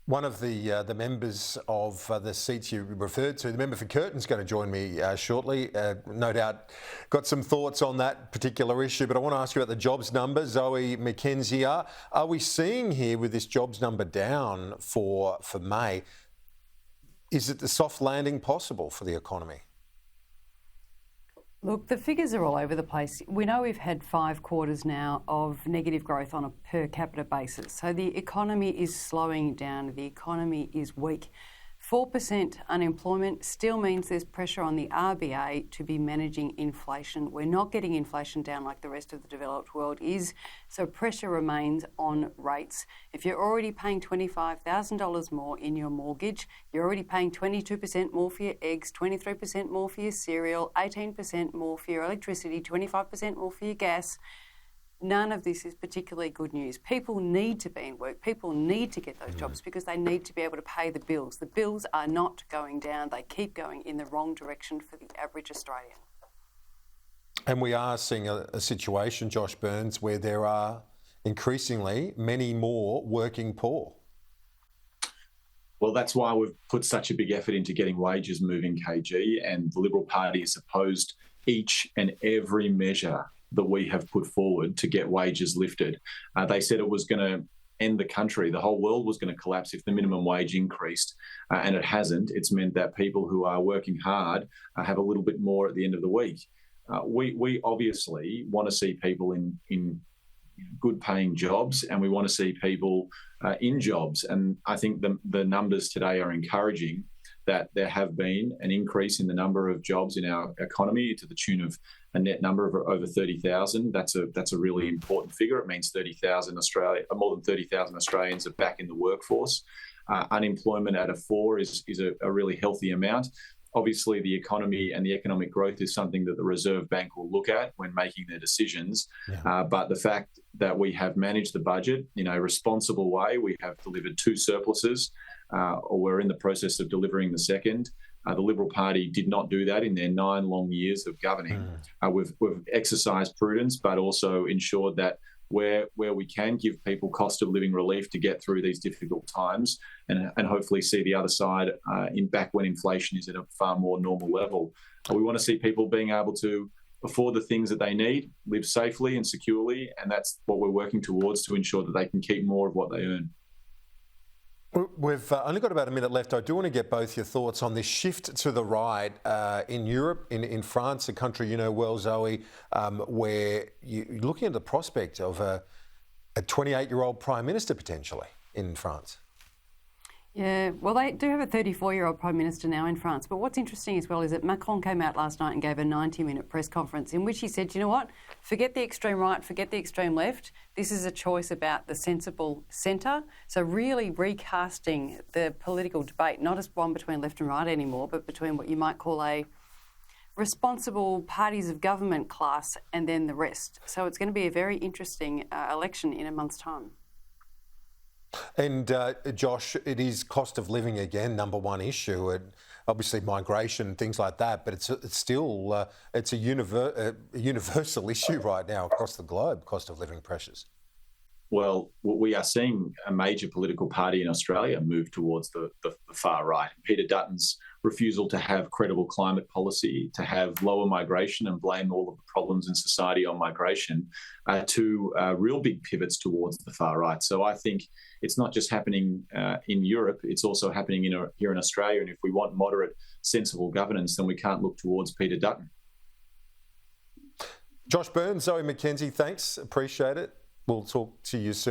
One of the members of the seats you referred to, the member for Curtin's going to join me shortly. No doubt got some thoughts on that particular issue, but I want to ask you about the jobs number. Zoe McKenzie, are we seeing here with this jobs number down for May, is it the soft landing possible for the economy? Look, the figures are all over the place. We know we've had 5 quarters now of negative growth on a per capita basis. So the economy is slowing down. The economy is weak. 4% unemployment still means there's pressure on the RBA to be managing inflation. We're not getting inflation down like the rest of the developed world is, so pressure remains on rates. If you're already paying $25,000 more in your mortgage, you're already paying 22% more for your eggs, 23% more for your cereal, 18% more for your electricity, 25% more for your gas. None of this is particularly good news. People need to be in work. People need to get those jobs because they need to be able to pay the bills. The bills are not going down. They keep going in the wrong direction for the average Australian. And we are seeing a situation, Josh Burns, where there are increasingly many more working poor. Well, that's why we've put such a big effort into getting wages moving, KG, and the Liberal Party has opposed each and every measure that we have put forward to get wages lifted. They said it was going to end the country. The whole world was going to collapse if the minimum wage increased, and it hasn't. It's meant that people who are working hard have a little bit more at the end of the week. We obviously want to see people in good paying jobs, and we want to see people in jobs. And I think the numbers today are encouraging that there have been an increase in the number of jobs in our economy to the tune of a net number of over 30,000. That's a really important figure. It means 30,000 more than 30,000 Australians are back in the workforce. Unemployment at a 4 is a really healthy amount. Obviously, the economy and the economic growth is something that the Reserve Bank will look at when making their decisions. Yeah. But the fact that we have managed the budget in a responsible way, we have delivered 2 surpluses, or we're in the process of delivering the second. The Liberal Party did not do that in their 9 long years of governing. We've exercised prudence, but also ensured that where we can give people cost of living relief to get through these difficult times and hopefully see the other side back when inflation is at a far more normal level. We want to see people being able to afford the things that they need, live safely and securely, and that's what we're working towards to ensure that they can keep more of what they earn. We've only got about a minute left. I do want to get both your thoughts on this shift to the right in Europe, in France, a country you know well, Zoe, where you're looking at the prospect of a 28-year-old Prime Minister potentially in France. Yeah, well, they do have a 34-year-old Prime Minister now in France. But what's interesting as well is that Macron came out last night and gave a 90-minute press conference in which he said, you know what, forget the extreme right, forget the extreme left. This is a choice about the sensible centre. So really recasting the political debate, not as one between left and right anymore, but between what you might call a responsible parties of government class and then the rest. So it's going to be a very interesting election in a month's time. And Josh, it is cost of living again, number one issue, and obviously migration, things like that. But it's still a universal issue right now across the globe. Cost of living pressures. Well, we are seeing a major political party in Australia move towards the far right. Peter Dutton's refusal to have credible climate policy, to have lower migration and blame all of the problems in society on migration, to real big pivots towards the far right. So I think it's not just happening in Europe, it's also happening here in Australia. And if we want moderate, sensible governance, then we can't look towards Peter Dutton. Josh Burns, Zoe McKenzie, thanks. Appreciate it. We'll talk to you soon.